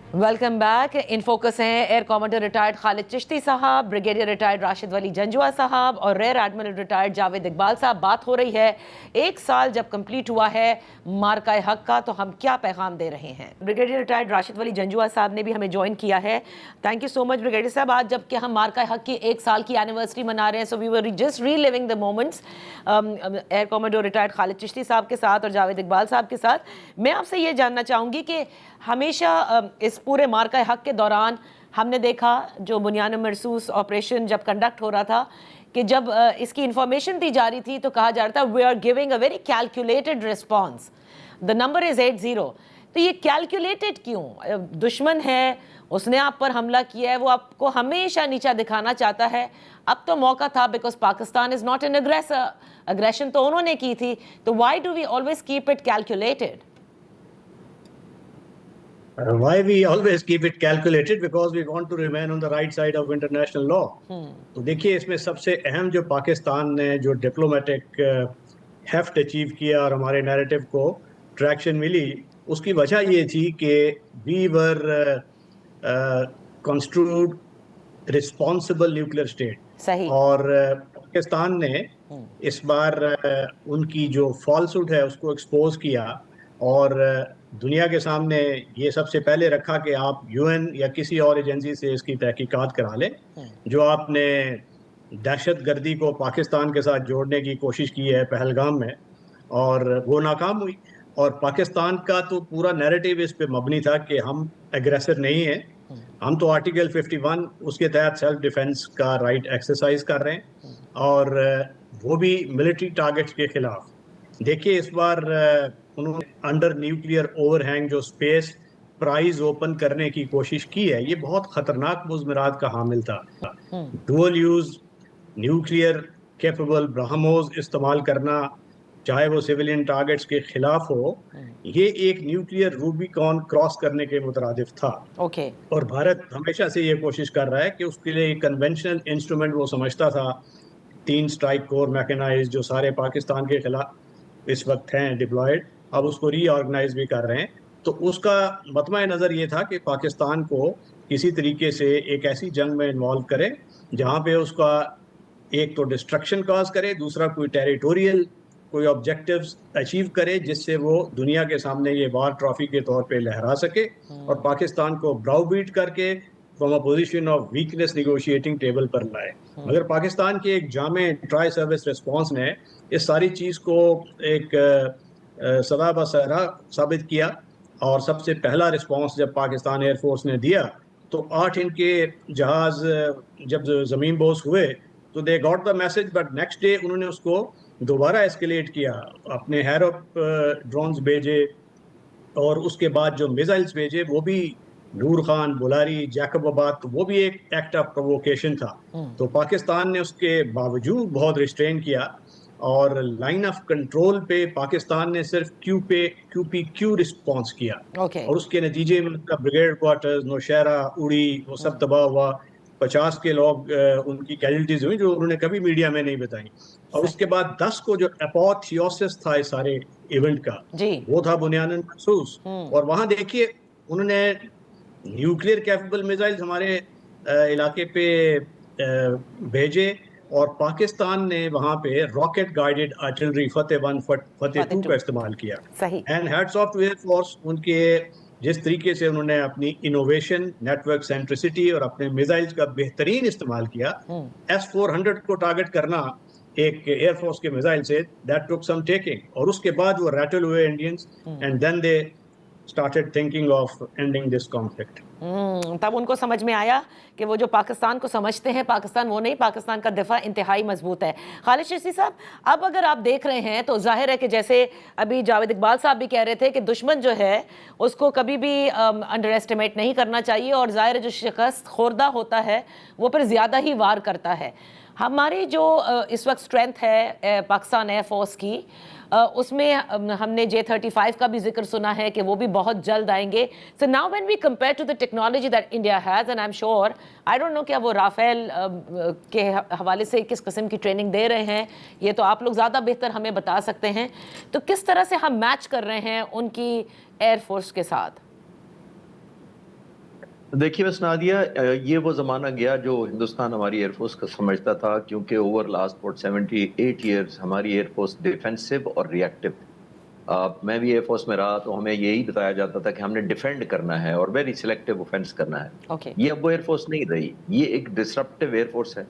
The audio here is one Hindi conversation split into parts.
Welcome back. इन फोकस हैं air commander retired Khalid Chishti साहब, ब्रिगेडियर रिटायर्ड राशिद वली जंजुआ साहब और rear admiral retired Javed Iqbal साहब। बात हो रही है 1 साल जब कंप्लीट हुआ है मार्का हक का, तो हम क्या पैगाम दे रहे हैं। ब्रिगेडियर रिटायर्ड राशिद वली जंजुआ साहब ने भी हमें ज्वाइन किया है। Thank you so much brigadier साहब। आज जबकि हम मार्का हक की 1 साल की एनिवर्सरी मना रहे हैं, so we were just reliving the moments air commander retired Khalid Chishti साहब के साथ और जावेद इकबाल साहब के साथ। मैं आपसे ये जानना चाहूँगी कि हमेशा इस पूरे मार्का हक के दौरान हमने देखा जो बुनियान महसूस ऑपरेशन जब कंडक्ट हो रहा था कि जब इसकी इंफॉर्मेशन दी जा रही थी तो कहा जा रहा था we are giving a very calculated response, the number is 80। तो ये कैलकुलेटेड क्यों? दुश्मन है, उसने आप पर हमला किया है, वो आपको हमेशा नीचा दिखाना चाहता है। अब तो मौका था because Pakistan is not an aggressor, aggression तो उन्होंने की थी, तो why do we always keep it calculated? Why we always keep it calculated? Because we want to remain on the right side of international law. तो देखिए, इसमें सबसे अहम जो पाकिस्तान ने जो डिप्लोमेटिक हेफ्ट अचीव किया और हमारे नैरेटिव को ट्रैक्शन मिली, उसकी वजह ये थी कि we were construed responsible nuclear state. सही। और पाकिस्तान ने इस बार उनकी जो फॉल्सहुड है उसको एक्सपोज किया और दुनिया के सामने ये सबसे पहले रखा कि आप यूएन या किसी और एजेंसी से इसकी तहकीकात करा लें। जो आपने दहशत गर्दी को पाकिस्तान के साथ जोड़ने की कोशिश की है पहलगाम में, और वो नाकाम हुई। और पाकिस्तान का तो पूरा नैरेटिव इस पे मबनी था कि हम एग्रेसर नहीं है, हम तो आर्टिकल 51 उसके तहत सेल्फ डिफेंस का राइट एक्सरसाइज कर रहे हैं, और वो भी मिलिट्री टारगेट्स के खिलाफ। देखिए, इस बार उन्होंने अंडर न्यूक्लियर ओवरहैंग जो स्पेस प्राइज ओपन करने की कोशिश की है, ये बहुत खतरनाक मुज़मरात का हामिल था। Dual use nuclear capable BrahMos इस्तेमाल करना, चाहे वो सिविलियन टारगेट्स के खिलाफ हो, ये एक न्यूक्लियर रूबिकॉन क्रॉस करने के मुतरादिफ था। ओके। और भारत हमेशा से ये कोशिश कर रहा है कि उसके लिए कन्वेंशनल इंस्ट्रूमेंट वो समझता था, 3 स्ट्राइक कोर मैकेनाइज जो सारे पाकिस्तान के खिलाफ इस वक्त हैं डिप्लॉयड, अब उसको रीऑर्गेनाइज भी कर रहे हैं। तो उसका मतमा नज़र ये था कि पाकिस्तान को किसी तरीके से एक ऐसी जंग में इन्वॉल्व करे जहाँ पे उसका एक तो डिस्ट्रक्शन कॉज करे, दूसरा कोई टेरिटोरियल कोई ऑब्जेक्टिव्स अचीव करे जिससे वो दुनिया के सामने ये वार ट्रॉफी के तौर पे लहरा सके और पाकिस्तान को ब्राउ बीट करके from a position of weakness negotiating table पर लाए। मगर पाकिस्तान के एक जामे ट्राई सर्विस रिस्पॉन्स ने इस सारी चीज़ को एक सदा बसरा साबित किया। और सबसे पहला रिस्पॉन्स जब पाकिस्तान एयरफोर्स ने दिया तो 8 इनके जहाज जब ज़मीन बोस हुए तो they got the message, but next day उन्होंने उसको दोबारा एस्केलेट किया, अपने हैरप ड्रोन्स भेजे और उसके बाद जो मिसाइल्स भेजे वो भी नूर खान, बुलारी, जैकबाबाद, तो वो भी एक एक्ट ऑफ प्रोवोकेशन था। तो पाकिस्तान ने उसके बावजूद बहुत रिस्ट्रेन किया और लाइन ऑफ कंट्रोल पे पाकिस्तान ने सिर्फ क्यू रिस्पॉन्स किया। ओके। और उसके नतीजे में उनका ब्रिगेड क्वार्टर्स, नौशहरा, उड़ी, वो सब तबाह हुआ। 50 के लोग उनकी कैजुअल्टीज हुई जो उन्होंने कभी मीडिया में नहीं बताई। और उसके बाद 10 को जो एपोथियोसिस था इस सारे इवेंट का, जी। वो था बुनियादन महसूस। और वहां देखिए उन्होंने न्यूक्लियर कैपेबल मिसाइल्स हमारे इलाके पे भेजे और पाकिस्तान ने वहां पे rocket guided artillery Fatah 1 Fatah 2 का इस्तेमाल किया। सही। And hats off to air force, उनके जिस तरीके से उन्होंने अपनी इनोवेशन, नेटवर्क सेंट्रिसिटी और अपने मिसाइल्स का बेहतरीन इस्तेमाल किया। S-400 को टारगेट करना एक एयरफोर्स के मिसाइल से, दैट टुक सम टेकिंग, और उसके बाद वो रैटल हुए Indians and then they started thinking of ending this conflict. तब उनको समझ में आया कि वो जो पाकिस्तान को समझते हैं पाकिस्तान वो नहीं, पाकिस्तान का दिफा इंतहाई मजबूत है। खालिद चिश्ती साहब, अब अगर आप देख रहे हैं तो जाहिर है कि जैसे अभी जावेद इकबाल साहब भी कह रहे थे कि दुश्मन जो है उसको कभी भी अंडर एस्टिमेट नहीं करना चाहिए, और जाहिर है जो शिकस्त खोरदा होता है वो फिर ज़्यादा ही वार करता है। हमारी जो इस वक्त स्ट्रेंथ है पाकिस्तान एयरफोर्स की, उसमें हमने J-35 का भी जिक्र सुना है कि वो भी बहुत जल्द आएंगे। So now when we compare to the technology that India has, and I am sure, I don't know क्या वो राफेल के हवाले से किस किस्म की ट्रेनिंग दे रहे हैं, ये तो आप लोग ज़्यादा बेहतर हमें बता सकते हैं। तो किस तरह से हम मैच कर रहे हैं उनकी एयरफोर्स के साथ? देखिए बस नादिया, ये वो ज़माना गया जो हिंदुस्तान हमारी एयरफोर्स को समझता था, क्योंकि ओवर लास्ट अबाउट 78 ईयर्स हमारी एयरफोर्स डिफेंसिव और रिएक्टिव थी। मैं भी एयरफोर्स में रहा तो हमें यही बताया जाता था कि हमने डिफेंड करना है और वेरी सिलेक्टिव ऑफेंस करना है। ओके। ये अब वो एयरफोर्स नहीं रही, ये एक डिसरप्टिव एयरफोर्स है,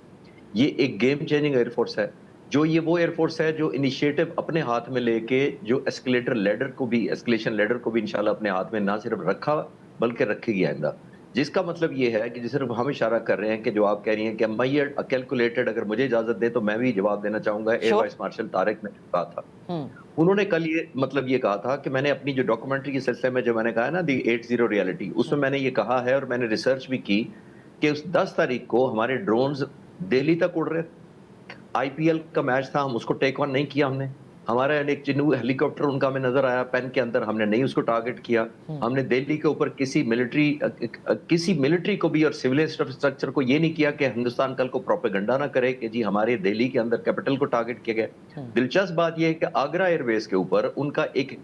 ये एक गेम चेंजिंग एयरफोर्स है। जो ये वो एयरफोर्स है जो इनिशिएटिव अपने हाथ में लेके जो एस्केलेशन लैडर को भी इंशाल्लाह अपने हाथ में ना सिर्फ रखा बल्कि रखेगी आइंदा। जिसका मतलब ये है कि जिस सिर्फ हम इशारा कर रहे हैं कि जो आप कह रही हैं कि मैं ये कैलकुलेटेड, अगर मुझे इजाजत दे तो मैं भी जवाब देना चाहूंगा। Air sure. Vice marshal Tariq ने कहा था, हम्म। उन्होंने कल ये मतलब ये कहा था कि मैंने अपनी जो डॉक्यूमेंट्री के सिलसिले में जो मैंने कहा है ना, दी 80 रियलिटी, उसमें मैंने ये कहा है और मैंने रिसर्च भी की कि उस 10 तारीख को हमारे ड्रोन्स दिल्ली तक उड़ रहे थे। आईपीएल का मैच था, हम उसको टेक ऑन नहीं किया हमने। हमारा एक चिनूक हेलीकॉप्टर उनका हमें नजर आया पेन के अंदर, हमने नहीं उसको टारगेट किया। हमने दिल्ली के ऊपर किसी मिलिट्री को भी और सिविल स्ट्रक्चर को ये नहीं किया कि हिंदुस्तान कल को प्रोपेगेंडा ना करे कि जी हमारे दिल्ली के अंदर कैपिटल को टारगेट किया गया। दिलचस्प बात यह है कि आगरा एयरबेस के ऊपर उनका एक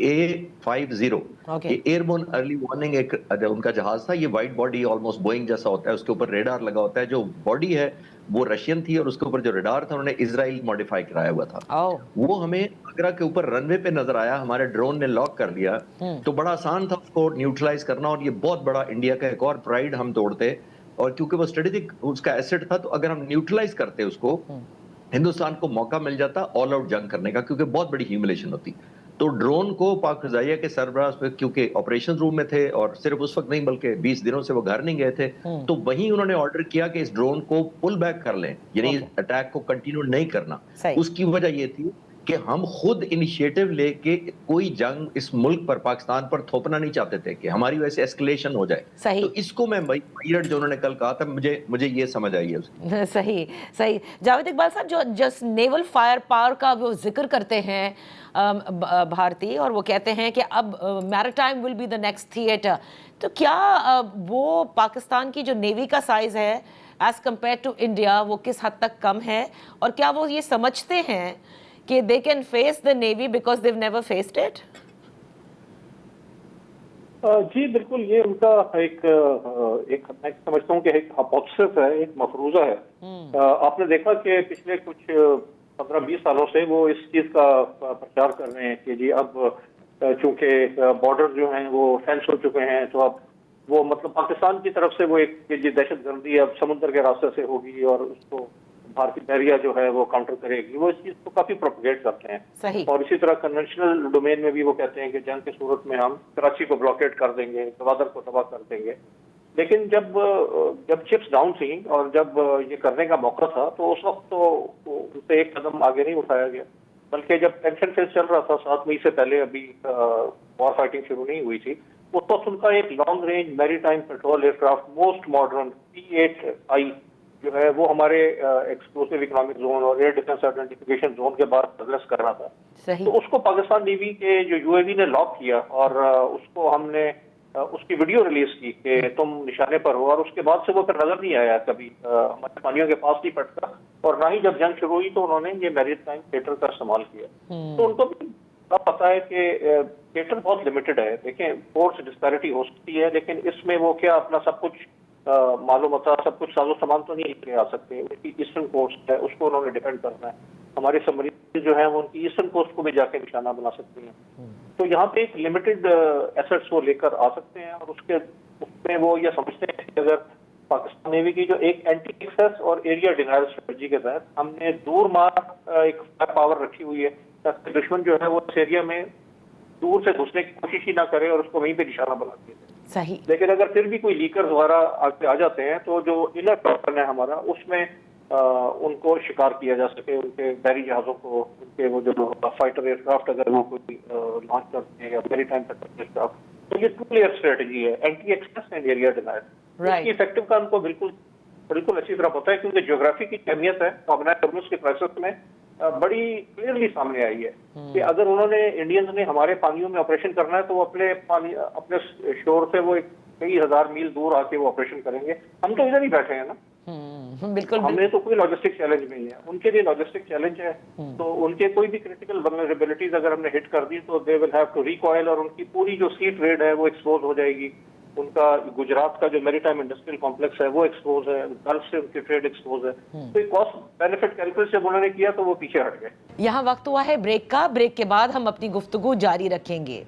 A50 ओके। ये एयरबोर्न अर्ली वार्निंग एक उनका जहाज था। ये वाइट बॉडी ऑलमोस्ट बोइंग जैसा होता है, उसके ऊपर रेडार लगा होता है। जो बॉडी है वो रशियन थी और उसके ऊपर जो रेडार था उन्होंने इजराइल मॉडिफाई कराया हुआ था। ओ। वो हमें आगरा के ऊपर रनवे पे नजर आया, हमारे ड्रोन ने लॉक कर लिया। तो बड़ा आसान था उसको न्यूट्रलाइज करना, और ये बहुत बड़ा इंडिया का एक और प्राइड हम तोड़ते। और क्योंकि वो स्ट्रेटेजिक उसका एसेट था, तो अगर हम न्यूट्रलाइज करते उसको, हिंदुस्तान को मौका मिल जाता ऑल आउट जंग करने का, क्योंकि बहुत बड़ी ह्यूमिलेशन होती। तो ड्रोन को पाक फिजाइया के सरबराह पे, क्योंकि ऑपरेशन रूम में थे और सिर्फ उस वक्त नहीं बल्कि 20 दिनों से वो घर नहीं गए थे, तो वहीं उन्होंने ऑर्डर किया कि इस ड्रोन को पुल बैक कर लें, यानी ओके। अटैक को कंटिन्यू नहीं करना। सही। उसकी वजह ये थी कि हम खुद इनिशिएटिव लेके कोई जंग इस मुल्क पर, पाकिस्तान पर थोपना नहीं चाहते थे कि हमारी वजह से एस्केलेशन हो जाए। सही। तो इसको मैं भाई जो उन्होंने कल कहा था, मुझे मुझे ये समझ आई है उसकी। सही। सही। जावेद इकबाल साहब, जो जस्ट नेवल फायर पावर का वो जिक्र करते हैं भारती, और वो कहते हैं कि अब maritime will be the next theatre, तो क्या वो पाकिस्तान की जो नेवी का साइज है एज कंपेयर टू इंडिया वो किस हद तक कम है, और क्या वो ये समझते हैं कि they can face the navy because they've never faced it? जी बिल्कुल, ये उनका एक मैं समझता हूँ कि एक हाइपोथेसिस है, एक मफरूजा है। आपने देखा कि पिछले कुछ 15-20 सालों से वो इस चीज का प्रचार कर रहे हैं कि जी अब चूंकि बॉर्डर जो हैं वो फेंस हो चुके हैं, तो अब वो मतलब पाकिस्तान की तरफ से वो एक जी दहशतगर्दी अब समुद्र के रास्ते से होगी और उसको भारतीय बहरिया जो है वो काउंटर करेगी। वो इस चीज को काफी प्रोपगेट करते हैं। सही। और इसी तरह कन्वेंशनल डोमेन में भी वो कहते हैं कि जंग की सूरत में हम कराची को ब्लॉकेट कर देंगे, गवादर को तबाह कर देंगे। लेकिन जब चिप्स डाउन थी और जब ये करने का मौका था, तो उस वक्त तो उनसे एक कदम आगे नहीं उठाया गया, बल्कि जब टेंशन फेज चल रहा था 7 मई से पहले, अभी वॉर फाइटिंग शुरू नहीं हुई थी, उस वक्त उनका एक long range maritime petrol aircraft most modern P8I जो है वो हमारे एक्सक्लूसिव इकोनॉमिक जोन और एयर डिफेंस आइडेंटिफिकेशन जोन के बाद प्रोग्रेस कर रहा था। सही। तो उसको पाकिस्तान नेवी के जो यूएवी ने लॉक किया और उसको हमने उसकी वीडियो रिलीज की कि तुम निशाने पर हो, और उसके बाद से वो फिर नजर नहीं आया कभी, हमारे पानियों के पास नहीं पटका, और ना ही जब जंग शुरू हुई तो उन्होंने ये मैरीटाइम थिएटर का इस्तेमाल किया। तो उनको भी पता है कि थिएटर बहुत लिमिटेड है। देखें, फोर्स डिस्पैरिटी हो सकती है, लेकिन इसमें वो क्या अपना सब कुछ मालूम होता, सब कुछ साजो सामान तो नहीं लेके आ सकते। उनकी ईस्टर्न कोस्ट है, उसको उन्होंने डिफेंड करना है। हमारे सबमरीन जो है वो उनकी ईस्टर्न कोस्ट को भी जाके निशाना बना सकती हैं। तो यहाँ पे एक लिमिटेड एसेट्स वो लेकर आ सकते हैं, और उसमें वो ये समझते हैं कि अगर पाकिस्तान नेवी की जो एक एंटी एक्सेस और एरिया डिनायल स्ट्रेटजी के तहत हमने दूर मार एक पावर रखी हुई है, ताकि दुश्मन जो है वो इस एरिया में दूर से घुसने की कोशिश ही ना करे और उसको वहीं पे निशाना बना के। सही। लेकिन अगर फिर भी कोई लीकर द्वारा आगे आ जाते हैं, तो जो इनर पैटर्न है हमारा, उसमें उनको शिकार किया जा सके, उनके बहरी जहाजों को, उनके वो जो फाइटर एयरक्राफ्ट अगर वो कोई लॉन्च करते हैं या मैरीटाइम एयरक्राफ्ट, तो ये 2 लेयर स्ट्रेटजी है, anti access and area denial. इसकी इफेक्टिव का उनको बिल्कुल अच्छी तरह पता है, क्योंकि ज्योग्राफी की अहमियत है ऑर्गेनाइज्ड हॉर्मुज़ के क्राइसिस में बड़ी क्लियरली सामने आई है कि अगर उन्होंने इंडियंस ने हमारे पानियों में ऑपरेशन करना है, तो वो अपने शोर से वो कई हजार मील दूर आके वो ऑपरेशन करेंगे। हम तो इधर ही बैठे हैं ना। बिल्कुल। हमें तो कोई लॉजिस्टिक चैलेंज नहीं है, उनके लिए लॉजिस्टिक चैलेंज है। तो उनके कोई भी क्रिटिकल वल्नरेबिलिटीज अगर हमने हिट कर दी, तो they will have to recoil, और उनकी पूरी जो सी ट्रेड है वो एक्सपोज हो जाएगी, उनका गुजरात का जो मैरीटाइम इंडस्ट्रियल कॉम्प्लेक्स है वो एक्सपोज है, गल्फ से उनकी ट्रेड एक्सपोज है। तो कॉस्ट बेनिफिट कैलकुलेशन जब उन्होंने किया तो वो पीछे हट गए। यहाँ वक्त हुआ है ब्रेक का। ब्रेक के बाद हम अपनी गुफ्तगू जारी रखेंगे।